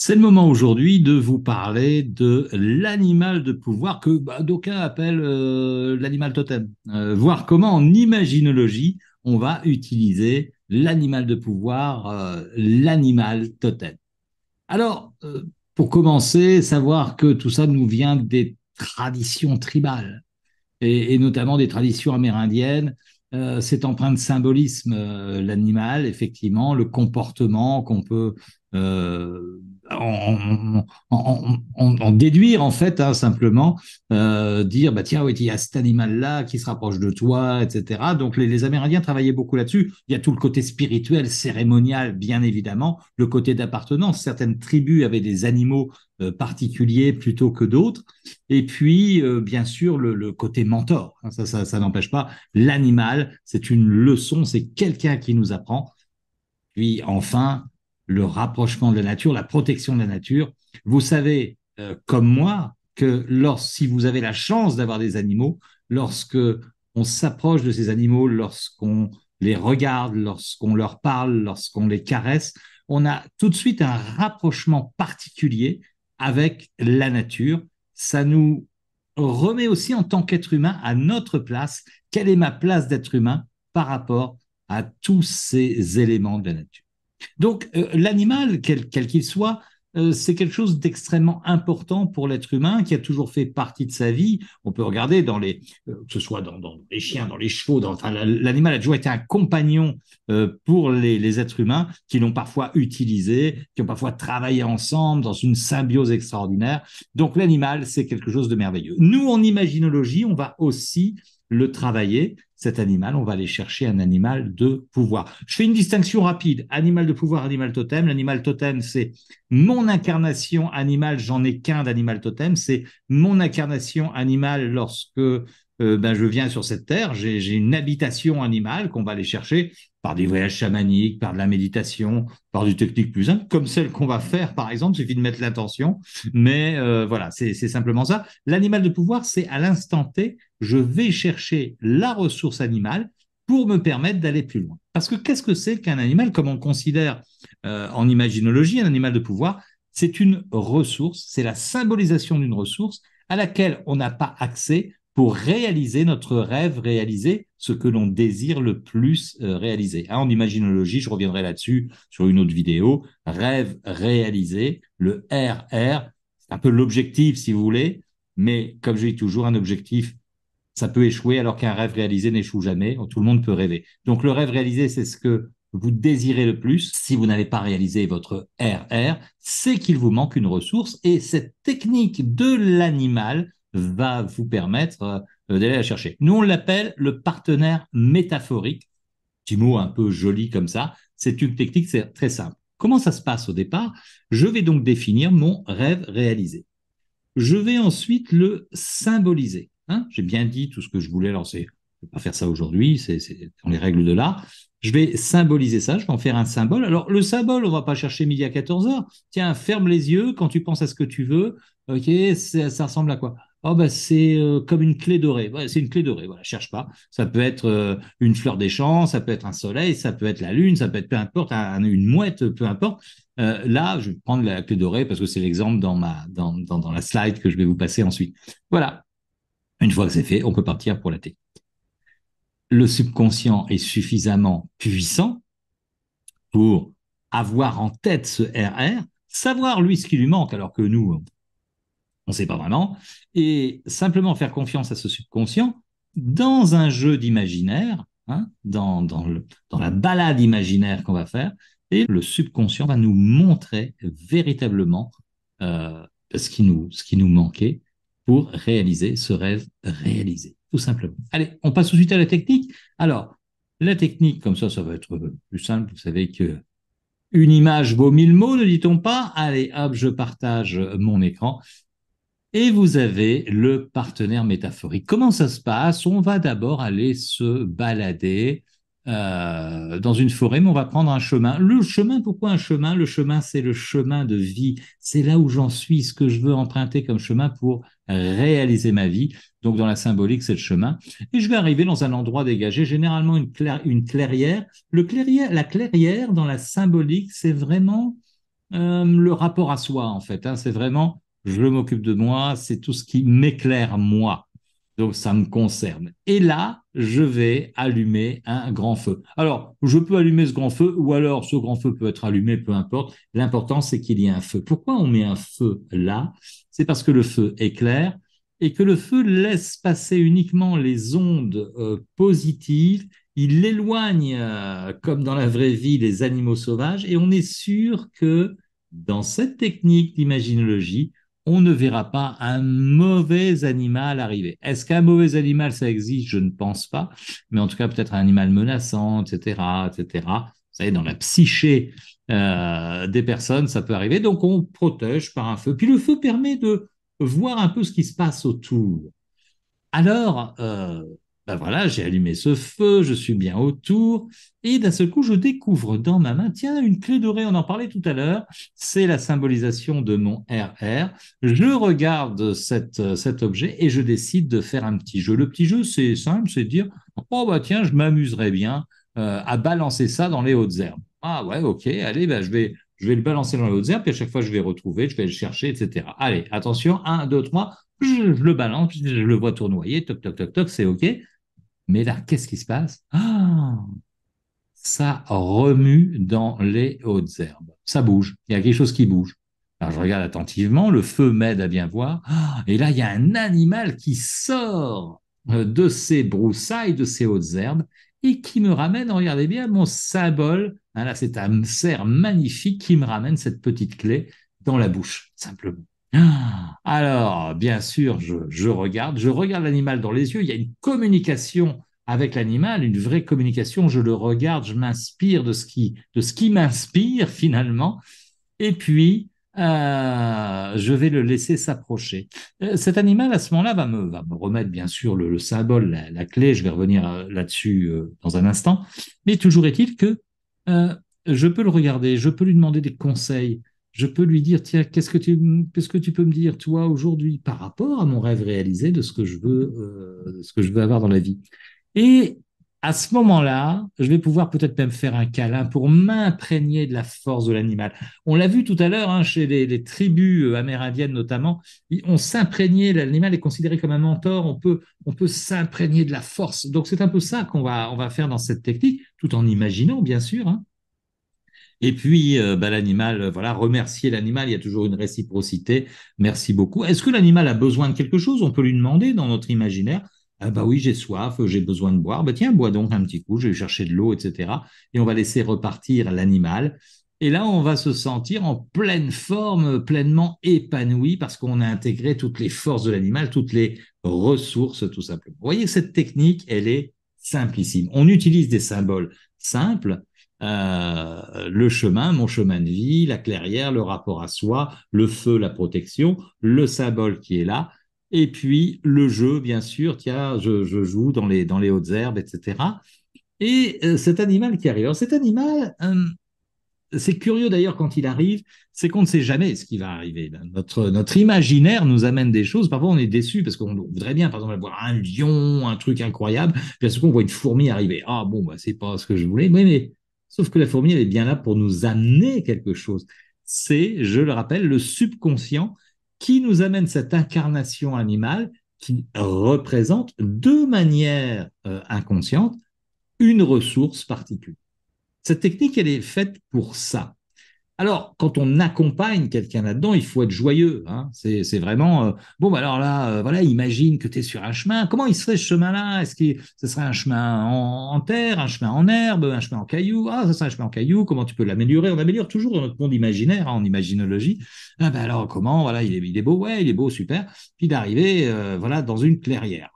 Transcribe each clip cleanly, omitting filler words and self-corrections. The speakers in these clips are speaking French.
C'est le moment aujourd'hui de vous parler de l'animal de pouvoir que d'aucuns appellent l'animal totem. Voir comment en imaginologie, on va utiliser l'animal de pouvoir, l'animal totem. Alors, pour commencer, savoir que tout ça nous vient des traditions tribales et notamment des traditions amérindiennes. C'est empreint de symbolisme, l'animal, effectivement, le comportement qu'on peut euh, en déduire, en fait, hein, simplement, dire, bah, tiens, oui, il y a cet animal-là qui se rapproche de toi, etc. Donc, les Amérindiens travaillaient beaucoup là-dessus. Il y a tout le côté spirituel, cérémonial, bien évidemment, le côté d'appartenance. Certaines tribus avaient des animaux particuliers plutôt que d'autres. Et puis, bien sûr, le côté mentor. Hein, ça n'empêche pas. L'animal, c'est une leçon, c'est quelqu'un qui nous apprend. Puis, enfin, le rapprochement de la nature, la protection de la nature. Vous savez, comme moi, que si vous avez la chance d'avoir des animaux, lorsque on s'approche de ces animaux, lorsqu'on les regarde, lorsqu'on leur parle, lorsqu'on les caresse, on a tout de suite un rapprochement particulier avec la nature. Ça nous remet aussi en tant qu'être humain à notre place. Quelle est ma place d'être humain par rapport à tous ces éléments de la nature? Donc, l'animal, quel qu'il soit, c'est quelque chose d'extrêmement important pour l'être humain qui a toujours fait partie de sa vie. On peut regarder que ce soit dans les chiens, dans les chevaux, enfin, l'animal a toujours été un compagnon pour les êtres humains qui l'ont parfois utilisé, qui ont parfois travaillé ensemble dans une symbiose extraordinaire. Donc, l'animal, c'est quelque chose de merveilleux. Nous, en imaginologie, on va aussi le travailler, cet animal, on va aller chercher un animal de pouvoir. Je fais une distinction rapide, animal de pouvoir, animal totem. L'animal totem, c'est mon incarnation animale, j'en ai qu'un d'animal totem, c'est mon incarnation animale lorsque je viens sur cette terre, j'ai une habitation animale qu'on va aller chercher par des voyages chamaniques, par de la méditation, par des techniques plus simples, comme celles qu'on va faire, par exemple, il suffit de mettre l'intention, mais voilà, c'est simplement ça. L'animal de pouvoir, c'est à l'instant T, je vais chercher la ressource animale pour me permettre d'aller plus loin. Parce que qu'est-ce que c'est qu'un animal, comme on considère en imaginologie un animal de pouvoir? C'est une ressource, c'est la symbolisation d'une ressource à laquelle on n'a pas accès pour réaliser notre rêve, réaliser ce que l'on désire le plus réaliser. Hein, en imaginologie, je reviendrai là-dessus sur une autre vidéo, rêve réalisé, le RR, c'est un peu l'objectif si vous voulez, mais comme je dis toujours, un objectif ça peut échouer alors qu'un rêve réalisé n'échoue jamais. Tout le monde peut rêver. Donc le rêve réalisé, c'est ce que vous désirez le plus. Si vous n'avez pas réalisé votre RR, c'est qu'il vous manque une ressource et cette technique de l'animal va vous permettre d'aller la chercher. Nous, on l'appelle le partenaire métaphorique. Petit mot un peu joli comme ça. C'est une technique, c'est très simple. Comment ça se passe au départ? Je vais donc définir mon rêve réalisé. Je vais ensuite le symboliser. Hein, j'ai bien dit tout ce que je voulais lancer. Je ne vais pas faire ça aujourd'hui, c'est dans les règles de l'art. Je vais symboliser ça, je vais en faire un symbole. Alors, le symbole, on ne va pas chercher midi à 14 heures. Tiens, ferme les yeux quand tu penses à ce que tu veux. OK, ça ressemble à quoi? Oh, bah, c'est comme une clé dorée. Ouais, c'est une clé dorée, voilà, cherche pas. Ça peut être une fleur des champs, ça peut être un soleil, ça peut être la lune, ça peut être peu importe, une mouette, peu importe. Là, je vais prendre la clé dorée parce que c'est l'exemple dans la slide que je vais vous passer ensuite. Voilà. Une fois que c'est fait, on peut partir pour la technique. Le subconscient est suffisamment puissant pour avoir en tête ce RR, savoir lui ce qui lui manque alors que nous, on ne sait pas vraiment, et simplement faire confiance à ce subconscient dans un jeu d'imaginaire, hein, dans la balade imaginaire qu'on va faire, et le subconscient va nous montrer véritablement ce qui nous manquait pour réaliser ce rêve réalisé, tout simplement. Allez, on passe tout de suite à la technique. Alors, la technique, comme ça va être plus simple. Vous savez que une image vaut mille mots, ne dit-on pas? Allez, hop, je partage mon écran. Et vous avez le partenaire métaphorique. Comment ça se passe? On va d'abord aller se balader dans une forêt, mais on va prendre un chemin. Le chemin, pourquoi un chemin? Le chemin, c'est le chemin de vie. C'est là où j'en suis, ce que je veux emprunter comme chemin pour réaliser ma vie. Donc, dans la symbolique, c'est le chemin. Et je vais arriver dans un endroit dégagé, généralement une clairière. La clairière, dans la symbolique, c'est vraiment le rapport à soi, en fait. Hein. C'est vraiment, je m'occupe de moi, c'est tout ce qui m'éclaire moi. Donc, ça me concerne. Et là, je vais allumer un grand feu. Alors, je peux allumer ce grand feu, ou alors ce grand feu peut être allumé, peu importe. L'important, c'est qu'il y ait un feu. Pourquoi on met un feu là? C'est parce que le feu éclaire et que le feu laisse passer uniquement les ondes positives. Il éloigne, comme dans la vraie vie, les animaux sauvages. Et on est sûr que dans cette technique d'imaginologie, on ne verra pas un mauvais animal arriver. Est-ce qu'un mauvais animal, ça existe? Je ne pense pas. Mais en tout cas, peut-être un animal menaçant, etc., etc. Vous savez, dans la psyché des personnes, ça peut arriver. Donc, on protège par un feu. Puis le feu permet de voir un peu ce qui se passe autour. Alors, ben voilà, j'ai allumé ce feu, je suis bien autour, et d'un seul coup, je découvre dans ma main, tiens, une clé dorée, on en parlait tout à l'heure, c'est la symbolisation de mon RR. Je regarde cet objet et je décide de faire un petit jeu. Le petit jeu, c'est simple, c'est de dire, oh bah tiens, je m'amuserais bien à balancer ça dans les hautes herbes. Ah ouais, ok, allez, ben, je vais le balancer dans les hautes herbes, puis à chaque fois, je vais retrouver, je vais le chercher, etc. Allez, attention, un, 2, 3 je le balance, je le vois tournoyer, toc, toc, toc, toc, c'est OK. Mais là, qu'est-ce qui se passe? Ah, ça remue dans les hautes herbes. Ça bouge. Il y a quelque chose qui bouge. Alors, je regarde attentivement, le feu m'aide à bien voir. Ah, et là, il y a un animal qui sort de ces broussailles, de ces hautes herbes, et qui me ramène, regardez bien, mon symbole. Hein, là, c'est un cerf magnifique qui me ramène cette petite clé dans la bouche, simplement. Alors, bien sûr, je regarde l'animal dans les yeux, il y a une communication avec l'animal, une vraie communication, je le regarde, je m'inspire de ce qui m'inspire finalement, et puis je vais le laisser s'approcher. Cet animal, à ce moment-là, va me remettre bien sûr le symbole, la clé, je vais revenir là-dessus dans un instant, mais toujours est-il que euh, je peux le regarder, je peux lui demander des conseils, je peux lui dire, tiens, qu'est-ce que tu peux me dire, toi, aujourd'hui, par rapport à mon rêve réalisé de ce que je veux avoir dans la vie. Et à ce moment-là, je vais pouvoir peut-être même faire un câlin pour m'imprégner de la force de l'animal. On l'a vu tout à l'heure, hein, chez les tribus amérindiennes notamment, on s'imprégnait, l'animal est considéré comme un mentor, on peut s'imprégner de la force. Donc c'est un peu ça qu'on va faire dans cette technique, tout en imaginant, bien sûr. Hein. Et puis, bah, l'animal, voilà, remercier l'animal, il y a toujours une réciprocité. Merci beaucoup. Est-ce que l'animal a besoin de quelque chose? On peut lui demander dans notre imaginaire. Ah bah oui, j'ai soif, j'ai besoin de boire. Bah tiens, bois donc un petit coup, je vais chercher de l'eau, etc. Et on va laisser repartir l'animal. Et là, on va se sentir en pleine forme, pleinement épanoui parce qu'on a intégré toutes les forces de l'animal, toutes les ressources, tout simplement. Vous voyez, cette technique, elle est simplissime. On utilise des symboles simples le chemin, mon chemin de vie, la clairière, le rapport à soi, le feu, la protection, le symbole qui est là, et puis le jeu, bien sûr, tiens, je joue dans les hautes herbes, etc. Et cet animal qui arrive, alors cet animal, c'est curieux d'ailleurs quand il arrive, c'est qu'on ne sait jamais ce qui va arriver. Notre imaginaire nous amène des choses. Parfois, on est déçu parce qu'on voudrait bien, par exemple, voir un lion, un truc incroyable. Puis à ce coup, on voit une fourmi arriver. Ah bon, bah, c'est pas ce que je voulais. Mais sauf que la fourmi, elle est bien là pour nous amener quelque chose. C'est, je le rappelle, le subconscient qui nous amène cette incarnation animale qui représente de manière inconsciente une ressource particulière. Cette technique, elle est faite pour ça. Alors, quand on accompagne quelqu'un là-dedans, il faut être joyeux. Hein. C'est vraiment bon. Bah alors là, voilà, imagine que tu es sur un chemin. Comment il serait ce chemin-là? Est-ce que ce serait un chemin en terre, un chemin en herbe, un chemin en caillou? Ah, ça serait un chemin en caillou. Comment tu peux l'améliorer? On améliore toujours dans notre monde imaginaire, hein, en imaginologie. Ah ben alors comment? Voilà, il est beau, ouais, il est beau, super. Puis d'arriver, voilà, dans une clairière.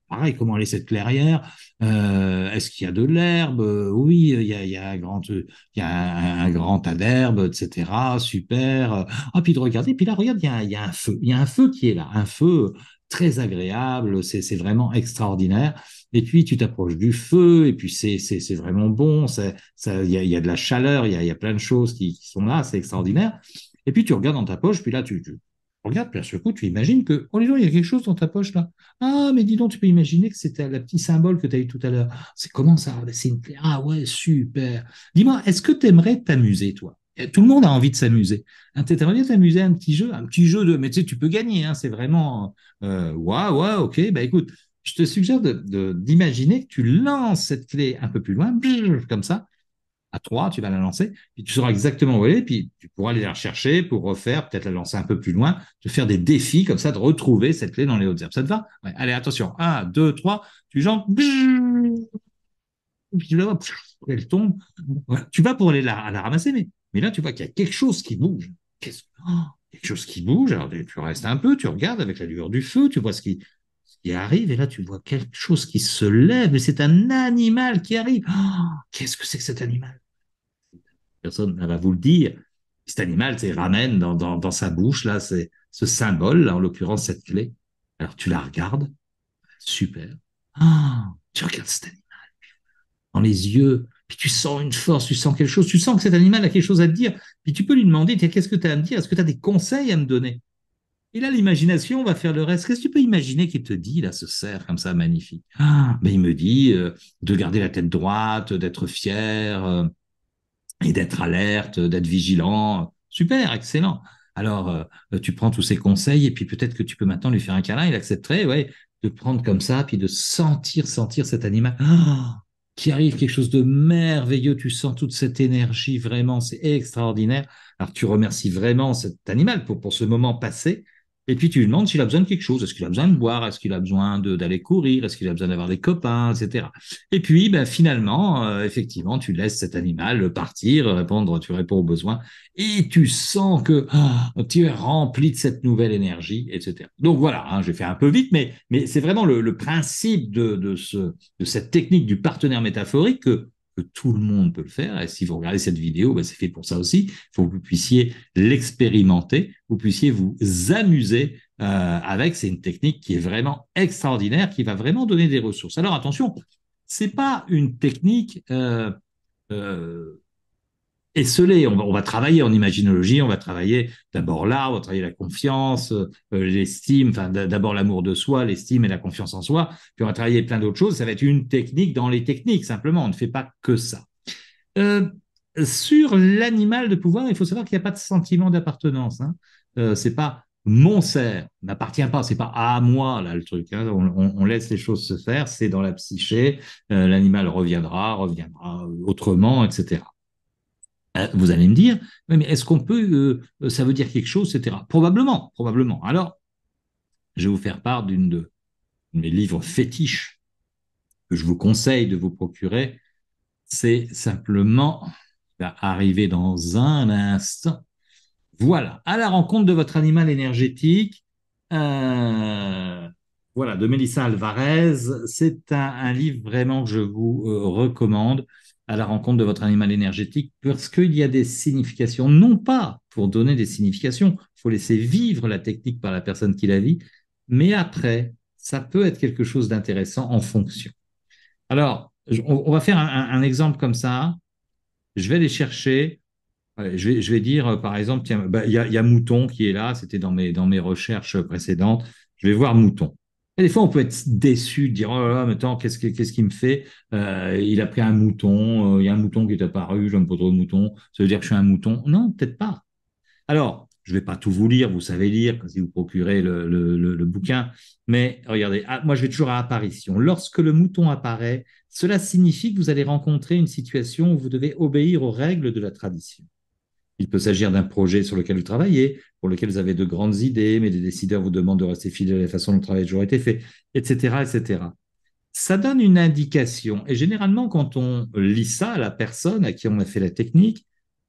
Pareil, comment aller cette clairière? Est-ce qu'il y a de l'herbe? Oui, il y a un grand tas d'herbes, etc. Super. Ah, puis de regarder, puis là, regarde, il y a un feu. Il y a un feu qui est là, un feu très agréable, c'est vraiment extraordinaire. Et puis tu t'approches du feu, et puis c'est vraiment bon, il y a de la chaleur, il y a plein de choses qui sont là, c'est extraordinaire. Et puis tu regardes dans ta poche, puis là tu regardes, puis à ce coup tu imagines que, oh les gens, il y a quelque chose dans ta poche là. Ah, mais dis donc, tu peux imaginer que c'était le petit symbole que tu as eu tout à l'heure. C'est comment ça? C'est une clé. Ah ouais, super. Dis-moi, est-ce que tu aimerais t'amuser, toi? Tout le monde a envie de s'amuser. Hein, t'aimerais bien t'amuser à un petit jeu de, mais tu sais, tu peux gagner. Hein, c'est vraiment, ouais, ok. Bah écoute, je te suggère d'imaginer que tu lances cette clé un peu plus loin, comme ça, à 3, tu vas la lancer, puis tu sauras exactement où elle est, puis tu pourras aller la rechercher pour refaire, peut-être la lancer un peu plus loin, te faire des défis comme ça, de retrouver cette clé dans les hautes herbes. Ça te va? Ouais, allez, attention, un, 2, 3, tu jambes, puis tu la vois, elle tombe. Voilà. Tu vas pour aller la ramasser, mais là, tu vois qu'il y a quelque chose qui bouge. Quelque chose qui bouge, alors tu restes un peu, tu regardes avec la lueur du feu, tu vois ce qui arrive, et là, tu vois quelque chose qui se lève, et c'est un animal qui arrive. Qu'est-ce que c'est que cet animal? Personne ne va vous le dire. Cet animal, c'est ramène dans sa bouche, là, c'est ce symbole, là, en l'occurrence, cette clé. Alors, tu la regardes, super. Tu regardes cet animal dans les yeux, puis tu sens une force, tu sens quelque chose, tu sens que cet animal a quelque chose à te dire, puis tu peux lui demander, qu'est-ce que tu as à me dire? Est-ce que tu as des conseils à me donner? Et là, l'imagination va faire le reste. Qu'est-ce que tu peux imaginer qu'il te dit, là, ce cerf comme ça, magnifique? Ben, il me dit de garder la tête droite, d'être fier, et d'être alerte, d'être vigilant. Super, excellent. Alors, tu prends tous ces conseils et puis peut-être que tu peux maintenant lui faire un câlin, il accepterait, ouais, de prendre comme ça, puis de sentir cet animal. Qui arrive quelque chose de merveilleux, tu sens toute cette énergie, vraiment, c'est extraordinaire. Alors, tu remercies vraiment cet animal pour ce moment passé. Et puis, tu lui demandes s'il a besoin de quelque chose. Est-ce qu'il a besoin de boire? Est-ce qu'il a besoin d'aller courir? Est-ce qu'il a besoin d'avoir des copains, etc. Et puis, ben, finalement, effectivement, tu laisses cet animal partir, répondre, tu réponds aux besoins, et tu sens que tu es rempli de cette nouvelle énergie, etc. Donc voilà, hein, j'ai fait un peu vite, mais c'est vraiment le principe de cette technique du partenaire métaphorique que tout le monde peut le faire. Et si vous regardez cette vidéo, ben, c'est fait pour ça aussi. Il faut que vous puissiez l'expérimenter, vous puissiez vous amuser avec. C'est une technique qui est vraiment extraordinaire, qui va vraiment donner des ressources. Alors attention, c'est pas une technique euh, esselée. On va travailler en imaginologie, on va travailler d'abord là, on va travailler la confiance, l'estime, enfin d'abord l'amour de soi, l'estime et la confiance en soi, puis on va travailler plein d'autres choses. Ça va être une technique dans les techniques, simplement. On ne fait pas que ça. Euh, sur l'animal de pouvoir, il faut savoir qu'il n'y a pas de sentiment d'appartenance. Hein. C'est pas mon cerf, n'appartient pas, c'est pas à moi là le truc. Hein. On laisse les choses se faire, c'est dans la psyché. L'animal reviendra autrement, etc. Vous allez me dire, oui, mais est-ce qu'on peut, ça veut dire quelque chose, etc. Probablement, probablement. Alors, je vais vous faire part de mes livres fétiches que je vous conseille de vous procurer. C'est simplement, va arriver dans un instant. Voilà, à la rencontre de votre animal énergétique. Euh, voilà, de Mélissa Alvarez. C'est un livre vraiment que je vous recommande, à la rencontre de votre animal énergétique, parce qu'il y a des significations, non pas pour donner des significations, il faut laisser vivre la technique par la personne qui la vit, mais après, ça peut être quelque chose d'intéressant en fonction. Alors, on va faire un exemple comme ça. Je vais aller chercher. Ouais, je vais dire, par exemple, tiens, bah, il y a Mouton qui est là, c'était dans mes recherches précédentes. Je vais voir Mouton. Et des fois, on peut être déçu, de dire, oh là là, mais attends, qu'est-ce qu'il me fait? Il a pris un mouton, il y a un mouton qui est apparu, j'aime pas trop le mouton, ça veut dire que je suis un mouton. Non, peut-être pas. Alors, je ne vais pas tout vous lire, vous savez lire si vous procurez le bouquin, mais regardez, moi je vais toujours à apparition. Lorsque le mouton apparaît, cela signifie que vous allez rencontrer une situation où vous devez obéir aux règles de la tradition. Il peut s'agir d'un projet sur lequel vous travaillez, pour lequel vous avez de grandes idées, mais des décideurs vous demandent de rester fidèles à la façon dont le travail a toujours été fait, etc., etc. Ça donne une indication. Et généralement, quand on lit ça à la personne à qui on a fait la technique,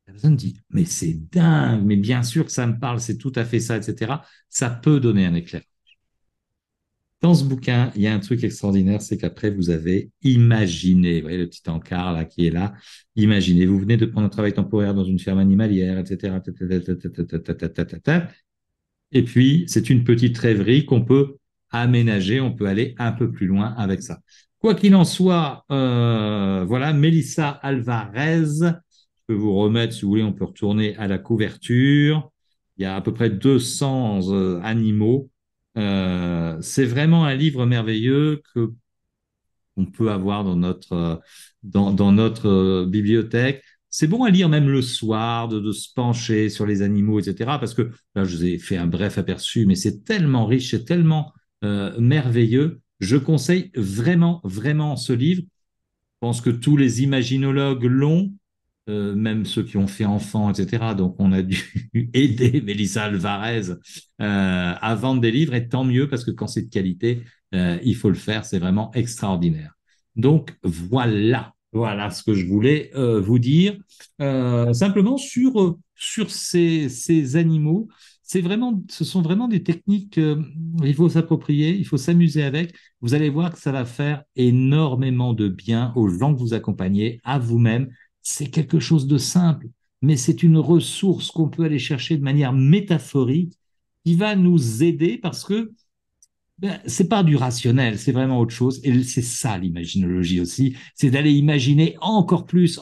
la personne dit, mais c'est dingue, mais bien sûr que ça me parle, c'est tout à fait ça, etc. Ça peut donner un éclair. Dans ce bouquin, il y a un truc extraordinaire, c'est qu'après, vous avez imaginé, vous voyez le petit encart là qui est là, imaginez, vous venez de prendre un travail temporaire dans une ferme animalière, etc. Et puis, c'est une petite rêverie qu'on peut aménager, on peut aller un peu plus loin avec ça. Quoi qu'il en soit, voilà, Mélissa Alvarez, je peux vous remettre, si vous voulez, on peut retourner à la couverture. Il y a à peu près 200 animaux. C'est vraiment un livre merveilleux que on peut avoir dans notre bibliothèque. c'est bon à lire même le soir, de se pencher sur les animaux, etc. Parce que là, je vous ai fait un bref aperçu, mais c'est tellement riche, c'est tellement merveilleux. Je conseille vraiment, vraiment ce livre. Je pense que tous les imaginologues l'ont, même ceux qui ont fait enfant, etc. Donc, on a dû aider Mélissa Alvarez à vendre des livres, et tant mieux, parce que quand c'est de qualité, il faut le faire, c'est vraiment extraordinaire. Donc, voilà ce que je voulais vous dire. Simplement sur ces animaux, ce sont vraiment des techniques, il faut s'approprier, il faut s'amuser avec. Vous allez voir que ça va faire énormément de bien aux gens que vous accompagnez, à vous-même. C'est quelque chose de simple, mais c'est une ressource qu'on peut aller chercher de manière métaphorique qui va nous aider parce que c'est pas du rationnel, c'est vraiment autre chose. Et c'est ça l'imaginologie aussi, c'est d'aller imaginer encore plus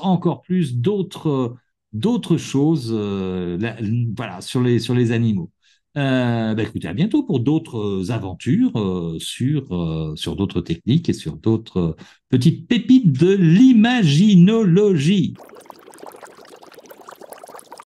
d'autres choses, voilà, sur les animaux. Écoutez, à bientôt pour d'autres aventures sur d'autres techniques et sur d'autres petites pépites de l'imaginologie.